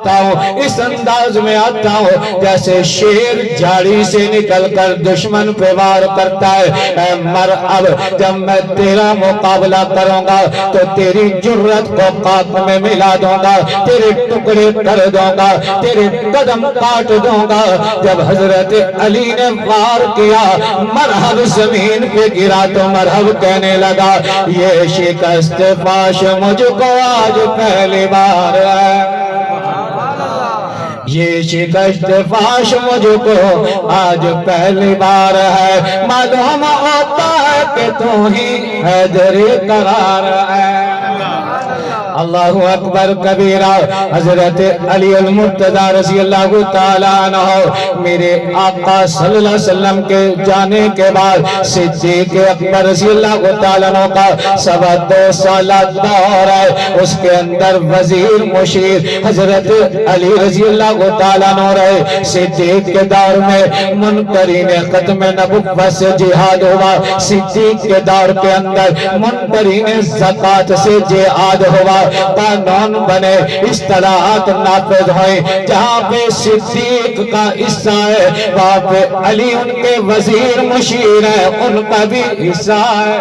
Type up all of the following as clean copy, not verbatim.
آتا ہوں، اس انداز میں آتا ہوں جیسے شیر جھاڑی سے نکل کر دشمن پہ وار کرتا ہے۔ اے مرحب، جب میں تیرا مقابلہ کروں گا تو تیری جرت کو خاک میں ملا دوں گا، تیرے ٹکڑے کر دوں گا، تیرے قدم کاٹ دوں گا۔ جب حضرت علی نے وار کیا، مرحب زمین پہ گرا تو مرحب کہنے لگا، یہ شکست فاش مجھ کو آج پہلی بار ہے، یہ شکست فاش مجھ کو آج پہلی بار ہے، معلوم ہوتا ہے کہ تو ہی حیدر قرار ہے۔ اللہ اکبر کبیرہ۔ حضرت علی المرتضی رضی اللہ تعالیٰ عنہ میرے آقا صلی اللہ علیہ وسلم کے جانے کے بعد صدیق اکبر رضی اللہ تعالیٰ عنہ کا 2.25 سالہ دور ہے، اس کے اندر وزیر مشیر حضرت علی رضی اللہ تعالیٰ عنہ رہے۔ صدیق کے دور میں منکرین ختم نبوت سے جہاد ہوا، صدیق کے دور کے اندر منکرین زکوٰۃ سے جہاد ہوا، قانون بنے، اصطلاحات نافذ ہوئے، جہاں پہ صدیق کا حصہ ہے وہاں پہ علی ان کے وزیر مشیر ہے، ان کا بھی حصہ ہے۔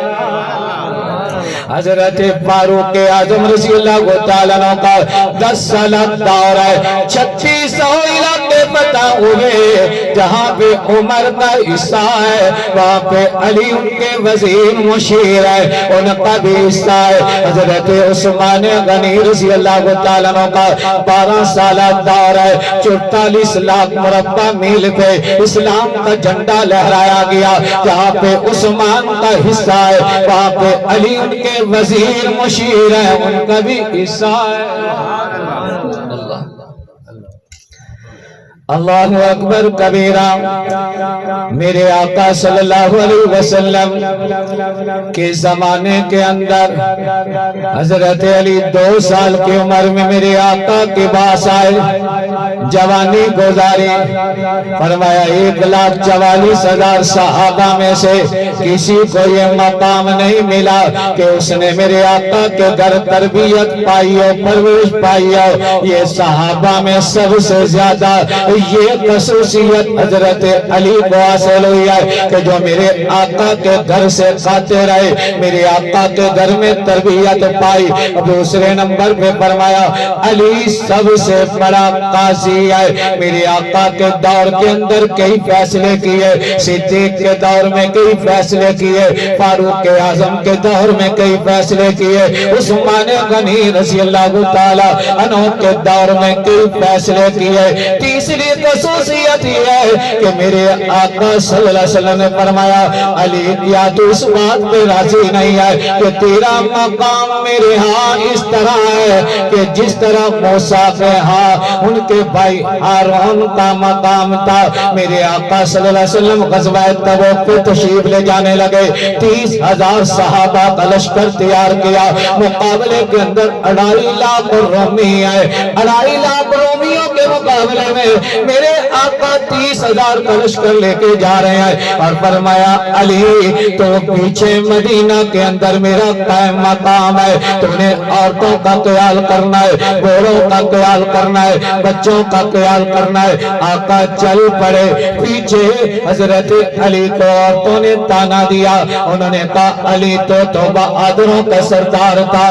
حضرت فاروق اعظم رضی اللہ تعالیٰ عنہ کا 10 سالہ دور ہے، 3600 علاقے فتح ہوئے، جہاں پہ عمر کا حصہ ہے وہاں پہ علی ان کے وزیر مشیر ہے، ان کا بھی حصہ ہے۔ حضرت عثمان غنی رضی اللہ تعالیٰ عنہ کا 12 سالہ دور ہے، 44 لاکھ مربع میل پہ اسلام کا جھنڈا لہرایا گیا، جہاں پہ عثمان کا حصہ ہے وہاں پہ علی ان کے وزیر مشیر ہے، ان کا بھی حصہ ہے۔ اللہ اکبر کبیرہ۔ میرے آقا صلی اللہ علیہ وسلم کے زمانے کے اندر حضرت علی 2 سال کی عمر میں میرے آقا کے پاس آئے، جوانی گزاری، فرمایا 1,44,000 صحابہ میں سے کسی کو یہ مقام نہیں ملا کہ اس نے میرے آقا کے گھر تربیت پائی ہو، پرورش پائی ہو۔ یہ صحابہ میں سب سے زیادہ یہ خصوصیت حضرت علی کو حاصل ہوئی ہے کہ جو میرے آقا کے گھر سے کھاتے رہے، میرے آقا کے گھر میں تربیت پائی۔ دوسرے نمبر پہ فرمایا علی سب سے بڑا قاضی ہے، میرے آقا کے دور کے اندر کئی فیصلے کیے، صدیق کے دور میں کئی فیصلے کیے، فاروق اعظم کے دور میں کئی فیصلے کیے، عثمان غنی رضی اللہ تعالیٰ عنہ کے دور میں کئی فیصلے کیے۔ تیسری خصوصیت یہ ہے کہ میرے آقا صلی اللہ علیہ وسلم نے فرمایا علی کیا تو اس بات پہ راضی نہیں ہے کہ تیرا مقام میرے ہاں اس طرح ہے کہ جس طرح موسیٰ کے ہاں ان کے بھائی ہارون کا مقام تھا۔ میرے آقا صلی اللہ علیہ وسلم غزوہ تبوک پہ تشریف لے جانے لگے، 30,000 صحابہ کا لشکر تیار کیا، مقابلے کے اندر 2.5 لاکھ رومی آئے، 2.5 لاکھ رومیوں کے مقابلے میں میرے آقا 30,000 کا لشکر لے کے جا رہے ہیں، اور فرمایا علی تو پیچھے مدینہ کے اندر میرا قائم مقام ہے، تو نے عورتوں کا خیال کرنا ہے، بوڑھوں کا خیال کرنا ہے، بچوں کا خیال کرنا ہے۔ آقا چل پڑے، پیچھے حضرت علی کو عورتوں نے تانا دیا، انہوں نے کہا علی تو بہادروں کا سردار تھا،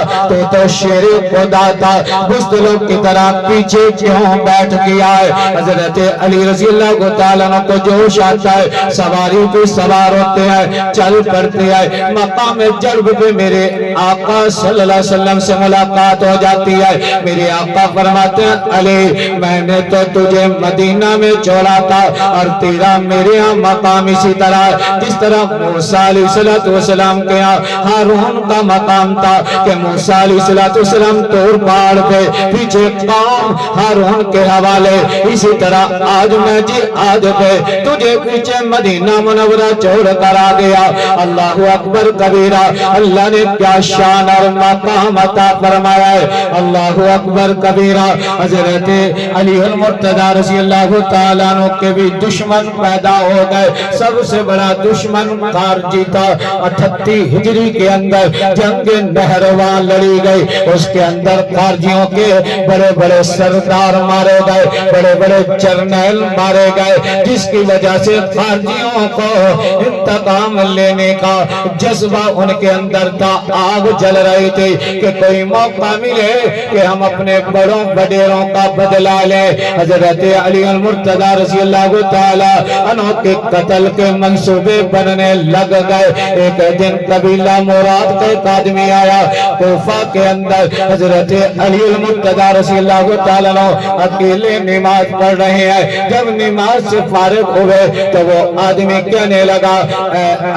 تو شیر خدا تھا، بزدلوں کی طرح پیچھے کیوں بیٹھ گیا ہے؟ حضرت علی رضی اللہ تعالیٰ عنہ کو جوش آتا ہے، سواری پہ سوار ہوتے ہیں، چل پڑتے ہیں، مقام جلب پہ میرے آقا صلی اللہ علیہ وسلم سے ملاقات ہو جاتی ہے۔ میرے آقا فرماتے ہیں علی میں نے تو تجھے مدینہ میں چھوڑا تھا اور تیرا میرے ہاں مقام اسی طرح جس طرح موسیٰ علیہ السلام کے ہاں ہارون کا مقام تھا کہ موسیٰ علیہ السلام طور پہاڑ پہ پیچھے قوم ہارون کے حوالے، اسی طرح آج میں جہاد پہ تجھے پیچھے مدینہ منورہ چھوڑ کر آ گیا۔ اللہ اکبر کبیرہ، اللہ نے کیا شان اور مقام عطا فرمایا ہے، اللہ اکبر کبیرہ۔ حضرت علی المرتضی رضی اللہ تعالیٰ عنہ کے بھی دشمن پیدا ہو گئے، سب سے بڑا دشمن خارجی تھا۔ 38 ہجری کے اندر جنگ نہروان لڑی گئی، اس کے اندر خارجیوں کے بڑے بڑے سردار مارے گئے, بڑے بڑے جرنیل مارے گئے, جس کی وجہ سے خارجیوں کو انتقام لینے کا جذبہ ان کے اندر تھا. آگ جل رہی تھی کہ کوئی موقع ملے کہ ہم اپنے بڑوں وڈیروں کا بدلہ لیں. حضرت علی المرتضی رضی اللہ تعالی عنہ کے قتل کے منصوبے بننے لگ گئے. ایک دن قبیلہ مراد کا ایک آدمی آیا کوفہ کے اندر. حضرت علی المرتضی رضی اللہ تعالی عنہ اکیلے نماز پڑھ رہے ہیں. جب نماز سے فارغ ہوئے تو وہ آدمی کہنے لگا,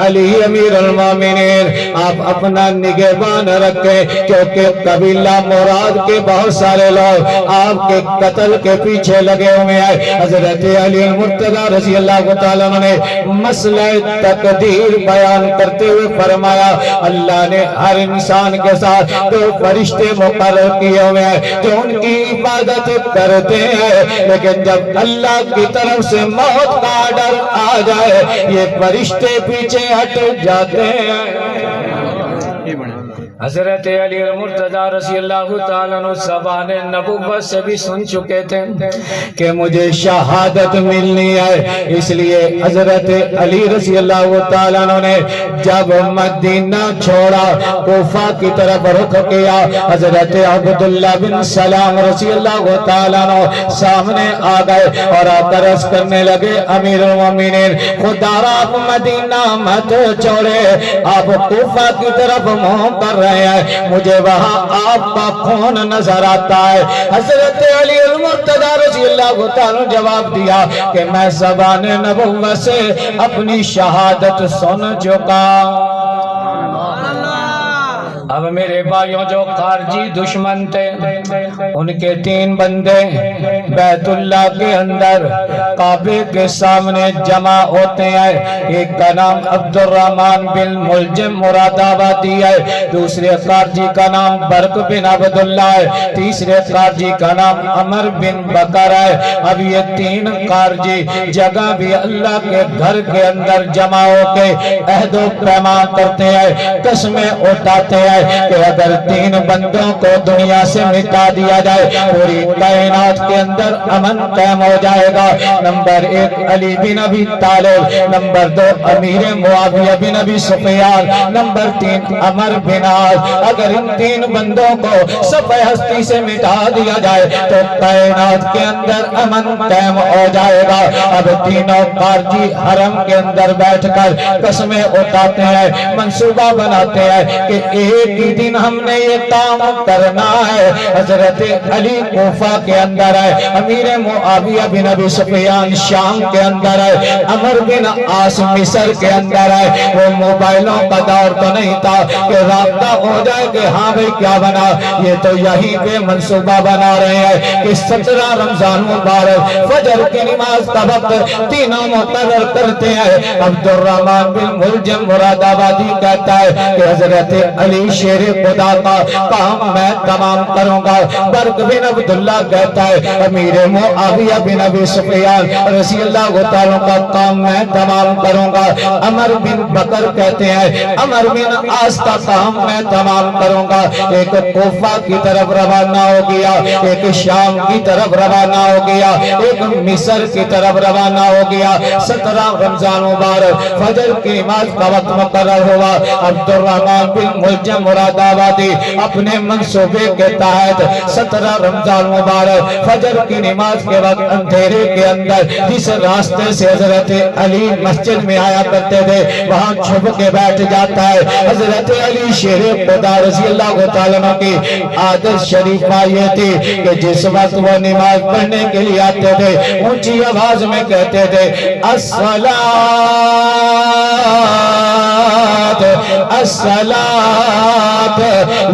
علی امیر المومنین آپ اپنا نگہبان رکھیں, کیونکہ قبیلہ مراد کے بہت سارے لوگ آپ کے قتل کے پیچھے لگے ہوئے ہیں. حضرت علی المرتضی رضی اللہ تعالیٰ نے مسئلہ تقدیر بیان کرتے ہوئے فرمایا, اللہ نے ہر انسان کے ساتھ دو فرشتے مقرر کیے ہوئے ہیں جو ان کی عبادت کرتے ہیں, لیکن جب اللہ کی طرف سے موت کا ڈر آ جائے یہ فرشتے پیچھے ہٹ جاتے ہیں. حضرت علی المرتضی رضی اللہ تعالیٰ عنہ زبان نبوت سے بھی سن چکے تھے کہ مجھے شہادت ملنی ہے. اس لیے حضرت علی رضی اللہ تعالیٰ عنہ نے جب مدینہ چھوڑا کوفہ کی طرف رخ کیا, حضرت عبداللہ بن سلام رضی اللہ تعالیٰ عنہ سامنے آ گئے اور آ کر عرض کرنے لگے, امیر المومنین خدا آپ مدینہ مت چھوڑے, آپ کوفہ کی طرف منہ کر رہے ہیں, مجھے وہاں آپ کا خون نظر آتا ہے. حضرت علی المرتضی رضی اللہ تعالیٰ جواب دیا کہ میں زبان نبوت سے اپنی شہادت سن چکا. اب میرے بھائیوں جو خارجی دشمن تھے ان کے 3 بندے بیت اللہ کے اندر کعبے کے سامنے جمع ہوتے ہیں. ایک کا نام عبد الرحمن بن ملجم مراد آبادی ہے, دوسرے خارجی کا نام برق بن عبداللہ ہے, تیسرے خارجی کا نام عمر بن بکر ہے. اب یہ 3 خارجی جگہ بھی اللہ کے گھر کے اندر جمع ہو کے عہد و پیمان کرتے ہیں, قسمیں اٹھاتے ہیں کہ اگر 3 بندوں کو دنیا سے مٹا دیا جائے پوری کائنات کے اندر امن قائم ہو جائے گا. نمبر 1 علی بن ابی طالب, نمبر 2 امیر معاویہ بن ابی سفیان, نمبر 3 عمر بن عاص. اگر ان 3 بندوں کو صفحہ ہستی سے مٹا دیا جائے تو کائنات کے اندر امن قائم ہو جائے گا. اب تینوں خارجی حرم کے اندر بیٹھ کر قسمیں اٹھاتے ہیں, منصوبہ بناتے ہیں کہ ایک ہی دن ہم نے یہ کام کرنا ہے. حضرت علی کوفہ کے اندر ہے, امیر معاویہ بن ابی سفیان شام کے اندر ہے, عمر بن عاص مصر کے اندر ہے. وہ موبائلوں کا دور تو نہیں تھا کہ رابطہ ہو جائے کہ ہاں بھئی کیا بنا, یہ تو یہی پہ منصوبہ بنا رہے ہیں کہ 17 رمضان مبارک فجر کی نماز کا وقت تینوں مقرر کرتے ہیں. عبد الرحمن بن ملجم مراد آبادی کہتا ہے کہ حضرت علی شیر خدا کا کام میں تمام کروں گا. برق بن عبداللہ کہتا ہے امیر معاویہ بن ابی سفیان رضی اللہ تعالیٰ کا کام میں تمام کروں گا. عمر بن بکر کہتے ہیں عمر بن عاص کا کام میں تمام کروں گا. ایک کوفہ کی طرف روانہ ہو گیا, ایک شام کی طرف روانہ ہو گیا, ایک مصر کی طرف روانہ ہو گیا. 17 رمضان مبارک فجر کی نماز کا وقت مقرر ہوا. عبد الرحمن بن ملجم مراد آبادی اپنے منصوبے کے تحت 17 رمضان مبارک فجر کی نماز کے وقت اندھیرے کے اندر جس راستے سے حضرت علی مسجد میں آیا کرتے تھے وہاں چھپ کے بیٹھ جاتا ہے. حضرت علی شیر خدا رضی اللہ تعالیٰ عنہ کی عادت شریفہ یہ تھی کہ جس وقت وہ نماز پڑھنے کے لیے آتے تھے اونچی آواز میں کہتے تھے الصلاۃ,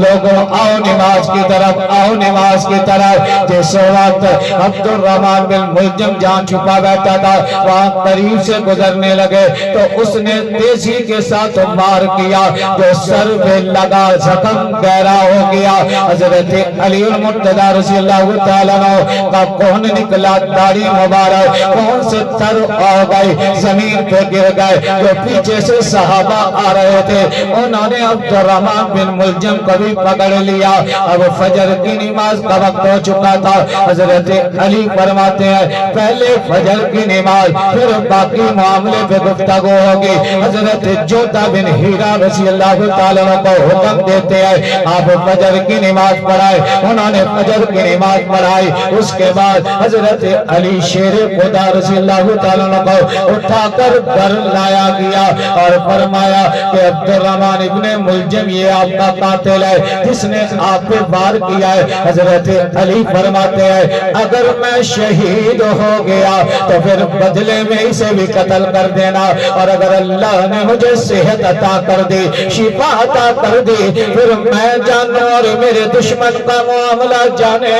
لوگوں آؤ نماز کی طرف, آؤ نماز کی طرف. جس وقت عبد الرحمن بن ملجم جان چھپا بیٹھا تھا وہاں قریب سے گزرنے لگے تو اس نے تیزی کے ساتھ مار کیا جو سر پہ لگا, زخم گہرا ہو گیا. حضرت علی المرتضی رضی اللہ تعالیٰ عنہ کا خون نکلا, داڑھی مبارک خون سے تر ہو گئی, زمین پہ گر گئے. جو پیچھے سے صحابہ آ رہے رہے تھے انہوں نے عبد الرحمن بن ملجم کو بھی پکڑ لیا. اب فجر کی نماز کا وقت ہو چکا تھا. حضرت علی فرماتے ہیں پہلے فجر کی نماز پھر باقی معاملے پہ گفتگو ہوگی. حضرت جوتا بن ہیرا رضی اللہ تعالیٰ کو حکم دیتے ہیں آپ فجر کی نماز پڑھائے. انہوں نے فجر کی نماز پڑھائی. اس کے بعد حضرت علی شیر خدا رضی اللہ تعالیٰ کو اٹھا کر گھر لایا گیا اور فرمایا کہ عبد الرحمن ابن ملجم یہ آپ کا قاتل ہے جس نے آپ پہ وار کیا ہے. حضرت علی فرماتے ہیں اگر میں شہید ہو گیا تو پھر بدلے میں اسے بھی قتل کر دینا, اور اگر اللہ نے مجھے صحت عطا کر دی, شفا عطا کر دی, پھر میں جانوں اور میرے دشمن کا معاملہ جانے.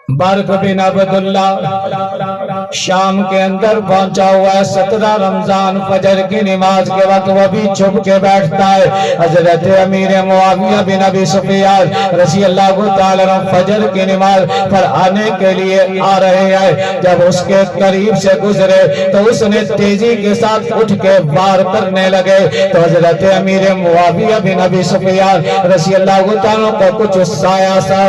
برق بن عبداللہ شام کے اندر پہنچا ہوا ہے. 17 رمضان فجر کی نماز کے وقت وہ بھی چھپ کے بیٹھتا ہے. حضرت امیر معاویہ بن ابی سفیان رضی اللہ تعالیٰ عنہ فجر کی نماز پر آنے کے لیے آ رہے ہیں. جب اس کے قریب سے گزرے تو اس نے تیزی کے ساتھ اٹھ کے وار کرنے لگے تو حضرت امیر معاویہ بن ابی سفیان رضی اللہ تعالیٰ عنہ کو کچھ سایہ سا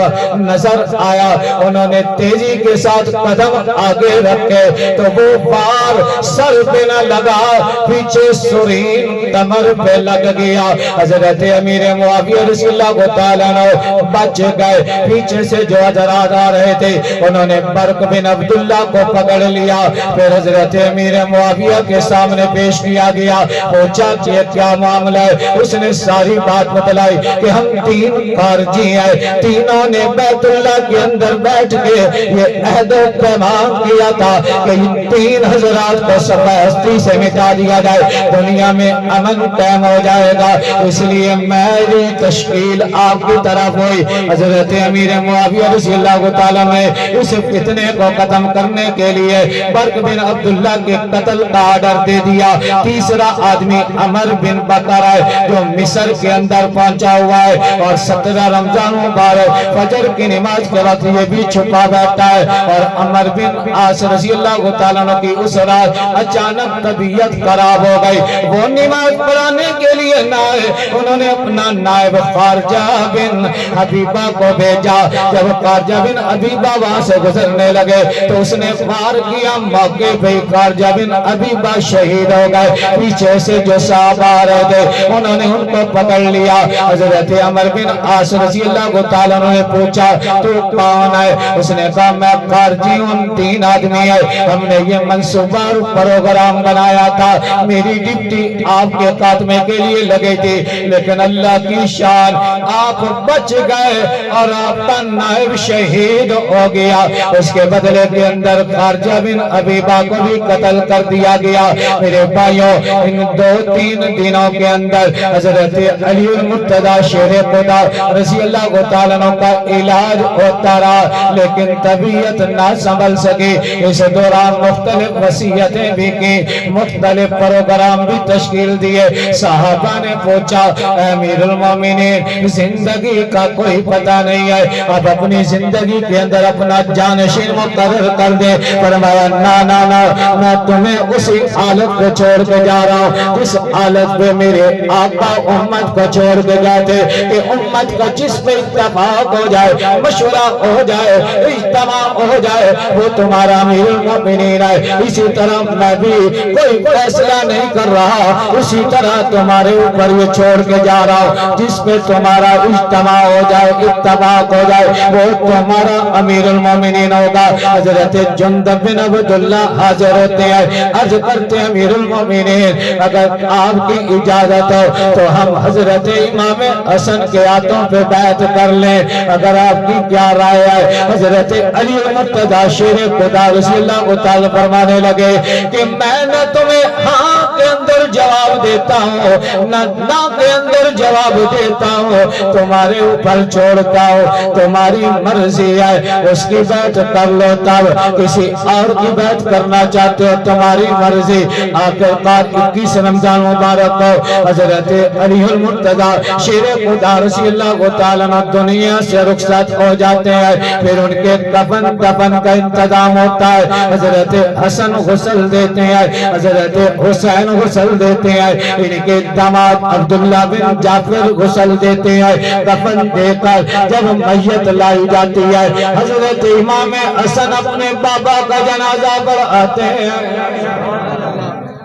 نظر آیا. انہوں نے تیزی کے ساتھ قدم آگے رکھے تو وہ وار سر پہ نہ لگا, پیچھے سرین کمر پہ لگ گیا. حضرت امیر معاویہ رضی اللہ تعالیٰ عنہ بچ گئے. پیچھے سے جو حضرات آ رہے تھے انہوں نے برق بن عبداللہ کو پکڑ لیا. پھر حضرت امیر معاویہ کے سامنے پیش کیا گیا. پوچھا کہ کیا معاملہ ہے؟ اس نے ساری بات بتلائی کہ ہم 3 خارجی ہیں, تینوں نے بیت اللہ کے اندر بیٹھ کے یہ عہد و پیمان کیا تھا کہ ان 3 حضرات کو سفہ ہستی سے مٹا دیا جائے, دنیا میں امن قائم ہو جائے گا. اس لیے میری تشکیل آپ کی طرف ہوئی. حضرت امیر معاویہ رضی اللہ تعالیٰ نے اس فتنے کو ختم کرنے کے لیے برق بن عبداللہ کے قتل کا آرڈر دے دیا. تیسرا آدمی عمر بن بکر ہے جو مصر کے اندر پہنچا ہوا ہے اور 17 رمضان مبارک فجر کی نماز کے وقت یہ بھی چھپا بیٹھا ہے. اور عمر بن عاص رضی اللہ تعالیٰ عنہ کی اس رات اچانک طبیعت خراب ہو گئی, وہ نماز پڑھانے کے لیے نہ آئے. انہوں نے اپنا نائب خارجہ بن حبیبہ کو بھیجا. جب خارجہ بن حبیبہ وہاں سے گزرنے لگے تو اس نے وار کیا, موقع پہ خارجہ بن حبیبہ شہید ہو گئے. پیچھے سے جو صاحب آ رہے تھے انہوں نے ان کو پکڑ لیا. حضرت عمر بن عاص رضی اللہ تعالیٰ عنہ نے پوچھا تو کون ہے؟ اس نے کہا میں خارجی ہوں, 3 آدمی ہے, ہم نے یہ منصوبہ پروگرام بنایا تھا, میری ڈپٹی آپ کے خاتمے کے لیے لگی تھی, لیکن اللہ کی شان آپ بچ گئے اور آپ کا نائب شہید ہو گیا. اس کے بدلے کے اندر خارجہ بن حبیبہ کو بھی قتل کر دیا گیا. میرے بھائیوں ان 2-3 دنوں کے اندر حضرت علی المرتضیٰ شیر خدا رضی اللہ تعالیٰ عنہ کا علاج ہوتا رہا, لیکن طبیعت نہ سنبھل سکی. اس دوران مختلف وصیتیں بھی کی, مختلف پروگرام بھی تشکیل دیے. صحابہ نے پوچھا امیر المومنین زندگی کا کوئی پتہ نہیں ہے, اب اپنی زندگی کے اندر اپنا جانشین مقرر کر دے. فرمایا نا نا نا, میں تمہیں اسی حالت کو چھوڑ کے جا رہا ہوں جس حالت پہ میرے آقا امت کو چھوڑ کے گئے تھے کہ امت کا جس پہ اتفاق ہو جائے, مشورہ ہو جائے, اجتماع ہو جائے, وہ تمہارا امیر المومنین ہے. اسی طرح میں بھی کوئی فیصلہ نہیں کر رہا, اسی طرح تمہارے اوپر یہ چھوڑ کے جا رہا ہوں جس پہ تمہارا اجتماع ہو جائے, اتفاق ہو جائے, وہ تمہارا امیر المومنین ہوگا. حضرت جندب بن عبداللہ حاضر ہوتے ہیں, عرض کرتے ہیں امیر المومنین اگر آپ کی اجازت ہو تو ہم حضرت امام حسن کے ہاتھوں پہ بیعت کر لیں, اگر آپ کی کیا رائے ہے؟ حضرت علی المرتضیٰ شیر خدا رضی اللہ تعالیٰ فرمانے لگے کہ میں نہ تمہیں ہاں کے اندر جواب دیتا ہوں نہ نا کے اندر جواب دیتا ہوں, تمہارے اوپر چھوڑتا ہوں, تمہاری مرضی ہے. اس کی بیعت کر لو, تب کسی اور کی بیعت کرنا چاہتے ہو تمہاری مرضی. آخرکار 21 رمضان مبارک کو حضرت علی المرتضیٰ شیر خدا رضی اللہ تعالیٰ عنہ دنیا سے رخصت ہو جاتے ہیں. پھر ان کے کفن دفن کا انتظام ہوتا ہے. حضرت حسن غسل دیتے ہیں, حضرت حسین غسل دیتے ہیں، ان کے داماد عبداللہ بن جعفر غسل دیتے ہیں، کفن دے کر جب میت لائی جاتی ہے حضرت امام حسن اپنے بابا کا جنازہ پڑھاتے ہیں۔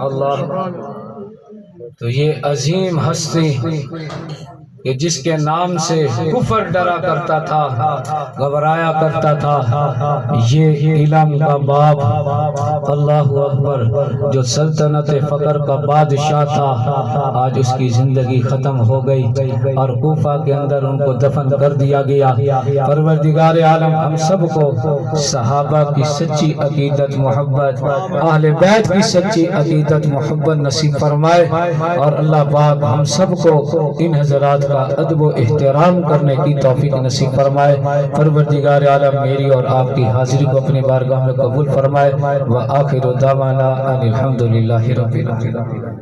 اللہ، تو یہ عظیم ہستی کہ جس کے نام سے کفر ڈرا کرتا تھا، گھبرایا کرتا تھا، یہ علم کا باپ، اللہ اکبر، جو سلطنت فقر کا بادشاہ تھا، آج اس کی زندگی ختم ہو گئی اور کوفہ کے اندر ان کو دفن کر دیا گیا۔ پروردگار عالم ہم سب کو صحابہ کی سچی عقیدت محبت، اہل بیت کی سچی عقیدت محبت نصیب فرمائے، اور اللہ پاک ہم سب کو ان حضرات کا ادب و احترام کرنے کی توفیق نصیب فرمائے۔ پروردگار عالم میری اور آپ کی حاضری کو اپنی بارگاہ میں قبول فرمائے۔ وآخر دعوانا ان الحمدللہ رب العالمین۔